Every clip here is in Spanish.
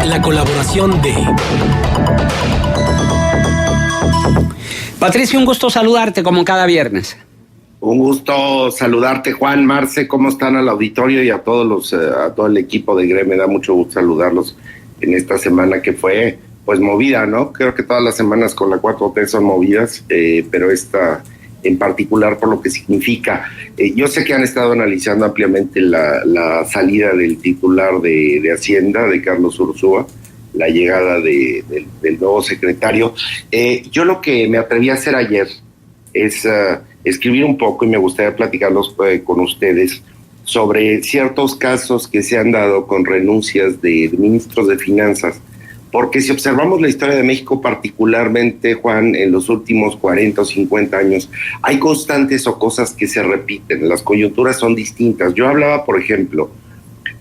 la colaboración de... Patricio, un gusto saludarte como cada viernes. Un gusto saludarte, Juan, Marce, ¿cómo están al auditorio y a todos a todo el equipo de GRE? Me da mucho gusto saludarlos en esta semana que fue, pues, movida, ¿no? Creo que todas las semanas con la 4T son movidas, pero esta en particular por lo que significa. Yo sé que han estado analizando ampliamente la salida del titular de Hacienda, de Carlos Ursúa, la llegada del nuevo secretario. Yo lo que me atreví a hacer ayer es escribir un poco, y me gustaría platicarlos con ustedes, sobre ciertos casos que se han dado con renuncias de ministros de finanzas, porque si observamos la historia de México particularmente, Juan, en los últimos 40 o 50 años, hay constantes o cosas que se repiten, las coyunturas son distintas. Yo hablaba, por ejemplo,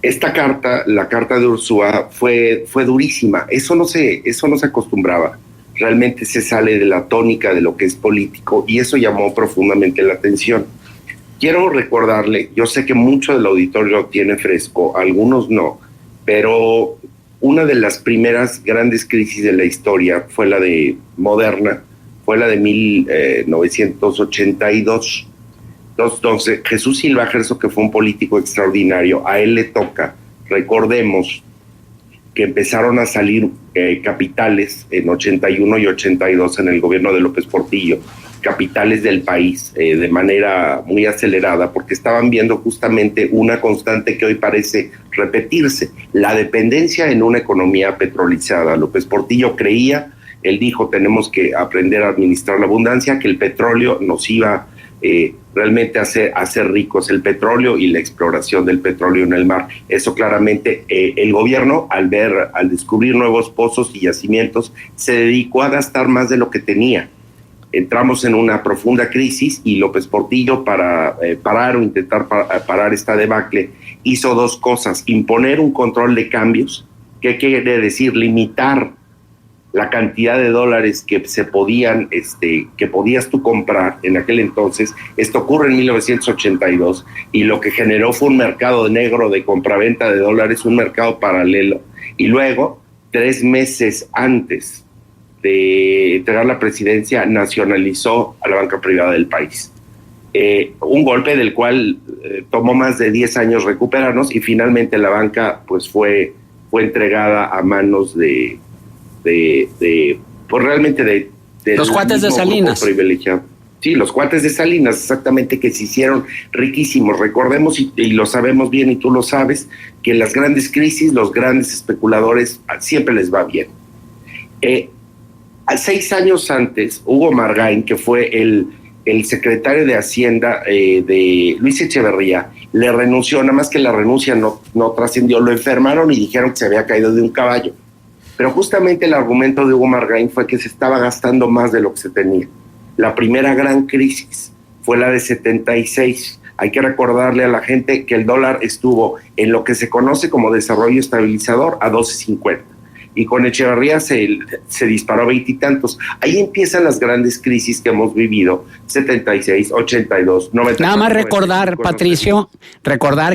esta carta, la carta de Ursúa, fue durísima, eso no se acostumbraba. Realmente se sale de la tónica de lo que es político y eso llamó profundamente la atención. Quiero recordarle, yo sé que mucho del auditorio lo tiene fresco, algunos no, pero una de las primeras grandes crisis de la historia fue la de Moderna, fue la de 1982. Entonces, Jesús Silva Gerso, que fue un político extraordinario, a él le toca, recordemos, que empezaron a salir capitales en 81 y 82 en el gobierno de López Portillo, capitales del país de manera muy acelerada, porque estaban viendo justamente una constante que hoy parece repetirse, la dependencia en una economía petrolizada. López Portillo creía, él dijo, tenemos que aprender a administrar la abundancia, que el petróleo nos iba realmente a hacer ricos, el petróleo y la exploración del petróleo en el mar. Eso claramente el gobierno, al descubrir nuevos pozos y yacimientos, se dedicó a gastar más de lo que tenía. Entramos en una profunda crisis y López Portillo, para intentar parar esta debacle, hizo dos cosas: imponer un control de cambios, que quiere decir limitar la cantidad de dólares que se podían, que podías tú comprar en aquel entonces. Esto ocurre en 1982 y lo que generó fue un mercado negro de compraventa de dólares, un mercado paralelo. Y luego, 3 meses antes de entregar la presidencia, nacionalizó a la banca privada del país. Un golpe del cual tomó más de 10 años recuperarnos y finalmente la banca pues fue entregada a manos de los cuates de Salinas. Sí, los cuates de Salinas, exactamente, que se hicieron riquísimos. Recordemos, y lo sabemos bien, y tú lo sabes, que en las grandes crisis, los grandes especuladores siempre les va bien. 6 años antes, Hugo Margain, que fue el secretario de Hacienda de Luis Echeverría, le renunció, nada más que la renuncia no trascendió, lo enfermaron y dijeron que se había caído de un caballo. Pero justamente el argumento de Hugo Margain fue que se estaba gastando más de lo que se tenía. La primera gran crisis fue la de 76. Hay que recordarle a la gente que el dólar estuvo en lo que se conoce como desarrollo estabilizador a 12.50. Y con Echeverría se disparó a 20 y tantos. Ahí empiezan las grandes crisis que hemos vivido, 76, 82, 90. Nada más recordar, Patricio,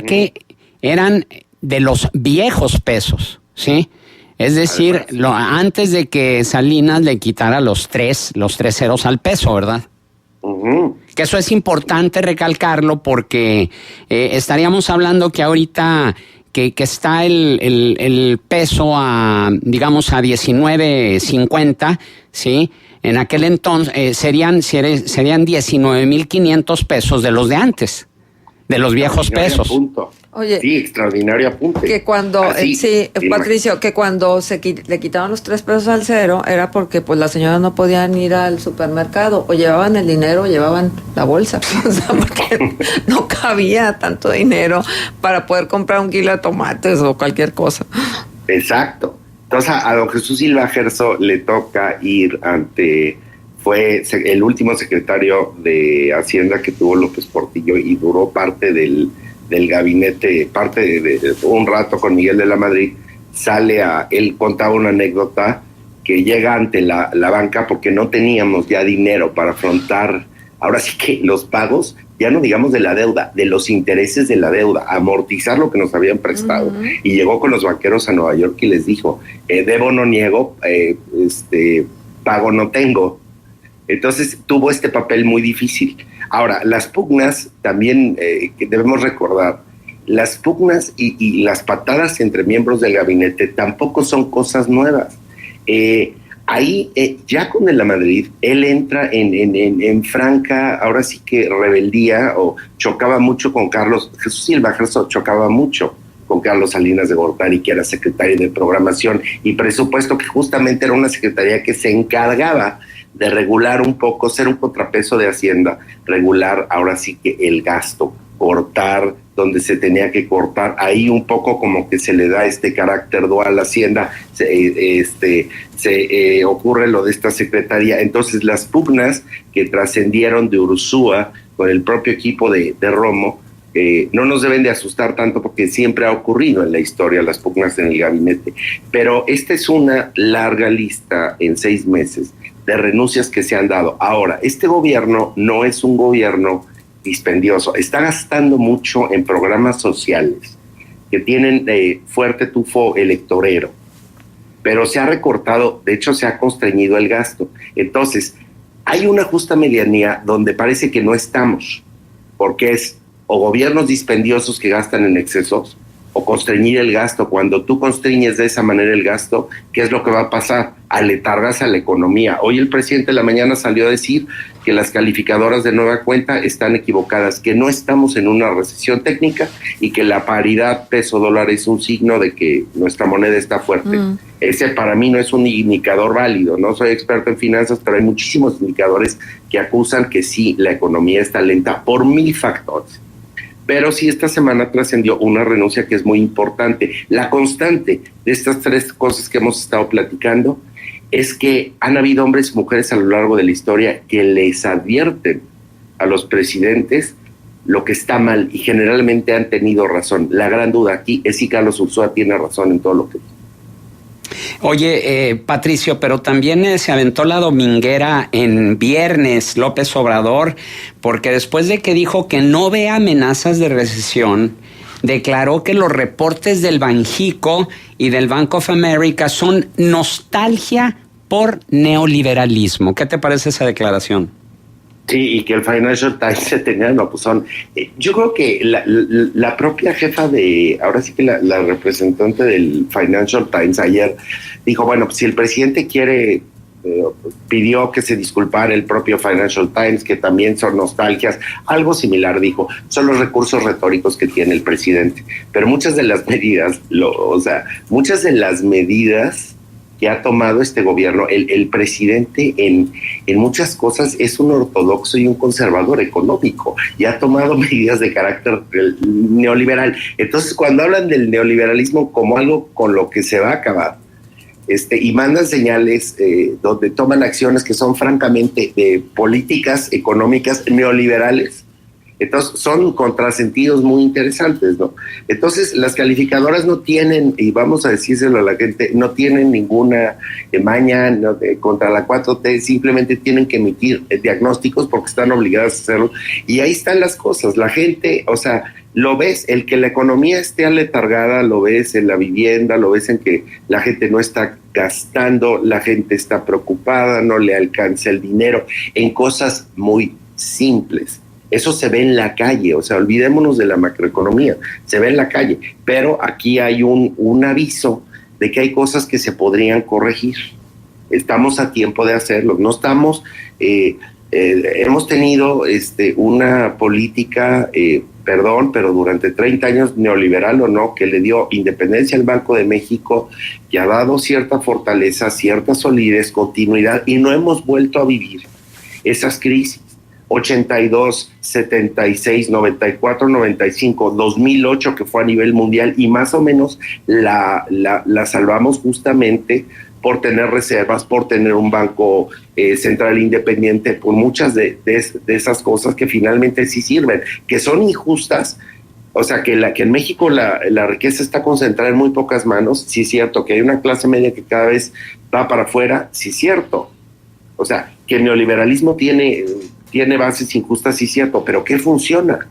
que eran de los viejos pesos, ¿sí? Es decir, antes de que Salinas le quitara los tres ceros al peso, ¿verdad? Uh-huh. Que eso es importante recalcarlo porque estaríamos hablando que ahorita que está el peso digamos a 19.50, ¿sí? En aquel entonces serían 19.500 pesos de los de antes, de los viejos pesos. Punto. Oye, sí, extraordinario apunte. Que cuando, Patricio, que cuando le quitaban los 3 pesos al cero era porque pues las señoras no podían ir al supermercado, o llevaban el dinero o llevaban la bolsa, o sea, porque no cabía tanto dinero para poder comprar un kilo de tomates o cualquier cosa. Exacto. Entonces a don Jesús Silva Gerso le toca ir fue el último secretario de Hacienda que tuvo López Portillo y duró parte del gabinete, parte de un rato con Miguel de la Madrid. Él contaba una anécdota que llega ante la banca porque no teníamos ya dinero para afrontar ahora sí que los pagos, ya no digamos de la deuda, de los intereses de la deuda, amortizar lo que nos habían prestado. Uh-huh. Y llegó con los banqueros a Nueva York y les dijo, debo no niego, pago no tengo. Entonces tuvo este papel muy difícil. Ahora, las pugnas también que debemos recordar, las pugnas y las patadas entre miembros del gabinete tampoco son cosas nuevas. Ahí, ya con el La Madrid, él entra en franca, ahora sí que rebeldía, o chocaba mucho con Carlos, Jesús Silva Gerso chocaba mucho con Carlos Salinas de Gortari, que era secretario de Programación y Presupuesto, que justamente era una secretaría que se encargaba de regular un poco, ser un contrapeso de Hacienda, regular ahora sí que el gasto, cortar donde se tenía que cortar, ahí un poco como que se le da este carácter dual a Hacienda, ocurre lo de esta secretaría. Entonces las pugnas que trascendieron de Ursúa con el propio equipo de Romo, no nos deben de asustar tanto porque siempre ha ocurrido en la historia las pugnas en el gabinete, pero esta es una larga lista en 6 meses de renuncias que se han dado. Ahora, este gobierno no es un gobierno dispendioso, está gastando mucho en programas sociales que tienen fuerte tufo electorero, pero se ha recortado, de hecho se ha constreñido el gasto. Entonces, hay una justa medianía donde parece que no estamos, porque es o gobiernos dispendiosos que gastan en excesos, o constreñir el gasto. Cuando tú constriñes de esa manera el gasto, ¿qué es lo que va a pasar? Aletargas a la economía. Hoy el presidente de la mañana salió a decir que las calificadoras de nueva cuenta están equivocadas, que no estamos en una recesión técnica y que la paridad peso-dólar es un signo de que nuestra moneda está fuerte. Ese para mí no es un indicador válido, no soy experto en finanzas, pero hay muchísimos indicadores que acusan que sí, la economía está lenta por 1000 factores. Pero sí, esta semana trascendió una renuncia que es muy importante. La constante de estas 3 cosas que hemos estado platicando es que han habido hombres y mujeres a lo largo de la historia que les advierten a los presidentes lo que está mal y generalmente han tenido razón. La gran duda aquí es si Carlos Ursúa tiene razón en todo lo que dice. Oye, Patricio, pero también se aventó la dominguera en viernes López Obrador, porque después de que dijo que no ve amenazas de recesión, declaró que los reportes del Banjico y del Bank of America son nostalgia por neoliberalismo. ¿Qué te parece esa declaración? Sí, y que el Financial Times se tenía, no, pues son, yo creo que la propia jefa de, ahora sí que la representante del Financial Times ayer dijo, bueno, pues si el presidente quiere, pidió que se disculpara el propio Financial Times, que también son nostalgias, algo similar dijo, son los recursos retóricos que tiene el presidente, pero muchas de las medidas, muchas de las medidas que ha tomado este gobierno, el presidente en muchas cosas es un ortodoxo y un conservador económico y ha tomado medidas de carácter neoliberal. Entonces, cuando hablan del neoliberalismo como algo con lo que se va a acabar, y mandan señales donde toman acciones que son francamente de políticas económicas neoliberales, entonces son contrasentidos muy interesantes, ¿no? Entonces las calificadoras no tienen, y vamos a decírselo a la gente, no tienen ninguna maña contra la 4T, simplemente tienen que emitir diagnósticos porque están obligadas a hacerlo, y ahí están las cosas. La gente, o sea, lo ves, el que la economía esté aletargada, lo ves en la vivienda, lo ves en que la gente no está gastando, la gente está preocupada, no le alcanza el dinero, en cosas muy simples. Eso se ve en la calle, o sea, olvidémonos de la macroeconomía, se ve en la calle, pero aquí hay un aviso de que hay cosas que se podrían corregir. Estamos a tiempo de hacerlo, no estamos, hemos tenido una política, pero durante 30 años neoliberal o no, que le dio independencia al Banco de México, que ha dado cierta fortaleza, cierta solidez, continuidad, y no hemos vuelto a vivir esas crisis. 82, 76, 94, 95, 2008, que fue a nivel mundial, y más o menos la salvamos justamente por tener reservas, por tener un banco central independiente, por muchas de esas cosas que finalmente sí sirven, que son injustas. O sea, que en México la riqueza está concentrada en muy pocas manos, sí es cierto, que hay una clase media que cada vez va para afuera, sí es cierto. O sea, que el neoliberalismo tiene tiene bases injustas, sí, cierto, pero ¿qué funciona?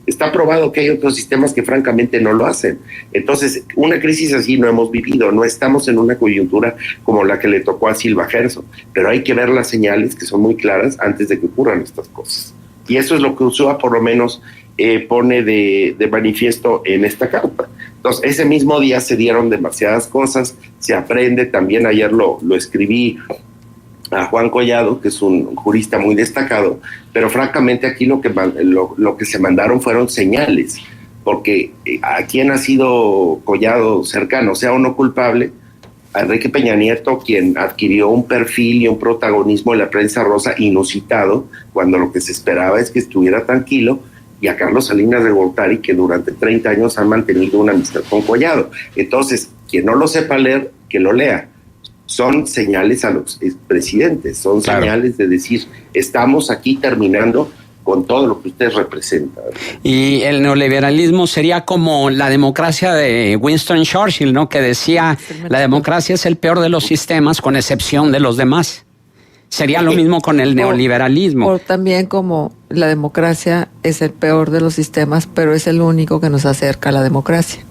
Está probado que hay otros sistemas que francamente no lo hacen. Entonces, una crisis así no hemos vivido, no estamos en una coyuntura como la que le tocó a Silva Gerso, pero hay que ver las señales que son muy claras antes de que ocurran estas cosas. Y eso es lo que Ursúa por lo menos pone de manifiesto en esta carta. Entonces, ese mismo día se dieron demasiadas cosas, se aprende, también ayer lo escribí a Juan Collado, que es un jurista muy destacado, pero francamente aquí lo que se mandaron fueron señales, porque a quien ha sido Collado cercano, sea o no culpable, a Enrique Peña Nieto, quien adquirió un perfil y un protagonismo en la prensa rosa inusitado, cuando lo que se esperaba es que estuviera tranquilo, y a Carlos Salinas de Gortari, que durante 30 años han mantenido una amistad con Collado. Entonces, quien no lo sepa leer, que lo lea. Son señales a los expresidentes, son señales de decir, estamos aquí terminando con todo lo que ustedes representan. Y el neoliberalismo sería como la democracia de Winston Churchill, ¿no? Que decía, la democracia es el peor de los sistemas con excepción de los demás. Sería lo mismo con el neoliberalismo. O también como la democracia es el peor de los sistemas, pero es el único que nos acerca a la democracia.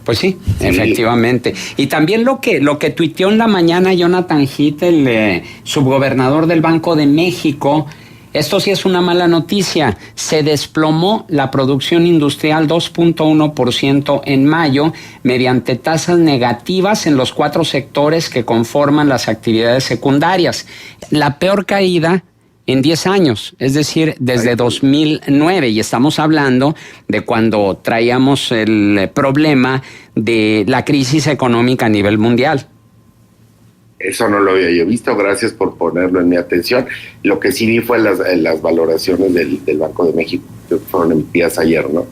Pues sí, efectivamente. Y también lo que tuiteó en la mañana Jonathan Heath, el subgobernador del Banco de México, esto sí es una mala noticia. Se desplomó la producción industrial 2.1% en mayo mediante tasas negativas en los 4 sectores que conforman las actividades secundarias. La peor caída en 10 años, es decir, desde 2009, y estamos hablando de cuando traíamos el problema de la crisis económica a nivel mundial. Eso no lo había yo visto, gracias por ponerlo en mi atención. Lo que sí vi fue las valoraciones del Banco de México, que fueron emitidas ayer, ¿no?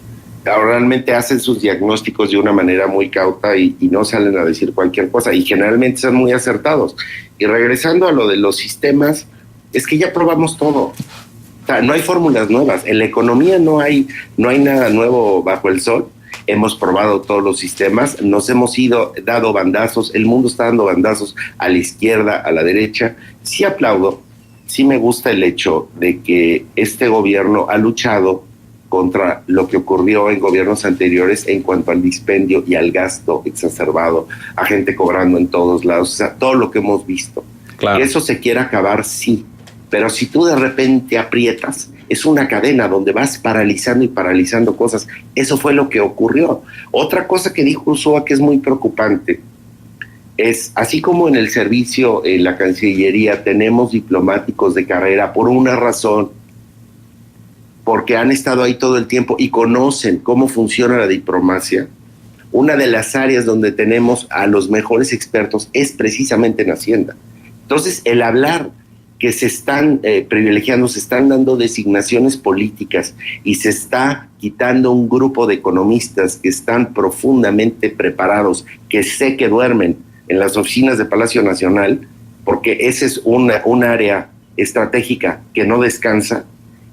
Realmente hacen sus diagnósticos de una manera muy cauta y no salen a decir cualquier cosa, y generalmente son muy acertados. Y regresando a lo de los sistemas, es que ya probamos todo. O sea, no hay fórmulas nuevas. En la economía no hay nada nuevo bajo el sol. Hemos probado todos los sistemas, nos hemos dado bandazos, el mundo está dando bandazos a la izquierda, a la derecha. Sí aplaudo, sí me gusta el hecho de que este gobierno ha luchado contra lo que ocurrió en gobiernos anteriores en cuanto al dispendio y al gasto exacerbado, a gente cobrando en todos lados, o sea, todo lo que hemos visto. Claro. Que eso se quiere acabar, sí, pero si tú de repente aprietas, es una cadena donde vas paralizando y paralizando cosas. Eso fue lo que ocurrió. Otra cosa que dijo Ursúa que es muy preocupante es, así como en el servicio, en la Cancillería, tenemos diplomáticos de carrera por una razón, porque han estado ahí todo el tiempo y conocen cómo funciona la diplomacia. Una de las áreas donde tenemos a los mejores expertos es precisamente en Hacienda. Entonces, el hablar que se están privilegiando, se están dando designaciones políticas y se está quitando un grupo de economistas que están profundamente preparados, que sé que duermen en las oficinas de Palacio Nacional, porque esa es un área estratégica que no descansa.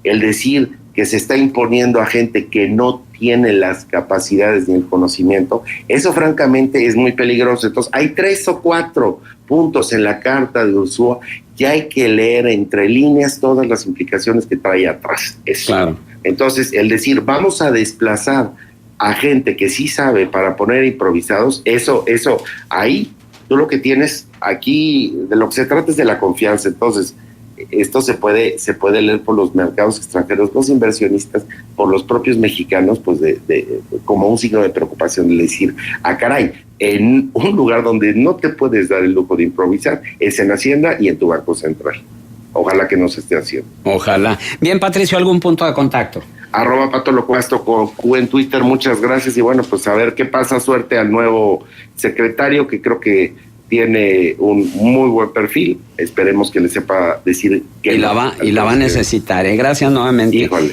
El decir que se está imponiendo a gente que no tiene las capacidades ni el conocimiento, eso francamente es muy peligroso. Entonces hay 3 o 4 puntos en la carta de Ursúa que hay que leer entre líneas todas las implicaciones que trae atrás. Eso. Claro. Entonces el decir vamos a desplazar a gente que sí sabe para poner improvisados, eso, ahí tú lo que tienes aquí, de lo que se trata es de la confianza. Entonces esto se puede leer por los mercados extranjeros, los inversionistas, por los propios mexicanos, pues como un signo de preocupación, de decir, caray, en un lugar donde no te puedes dar el lujo de improvisar, es en Hacienda y en tu Banco Central. Ojalá que no se esté haciendo. Ojalá. Bien, Patricio, ¿algún punto de contacto? @PatoLocuasto con Q en Twitter, muchas gracias, y bueno, pues a ver qué pasa. Suerte al nuevo secretario, que creo que tiene un muy buen perfil. Esperemos que le sepa decir que la va a necesitar. Gracias nuevamente. Híjole.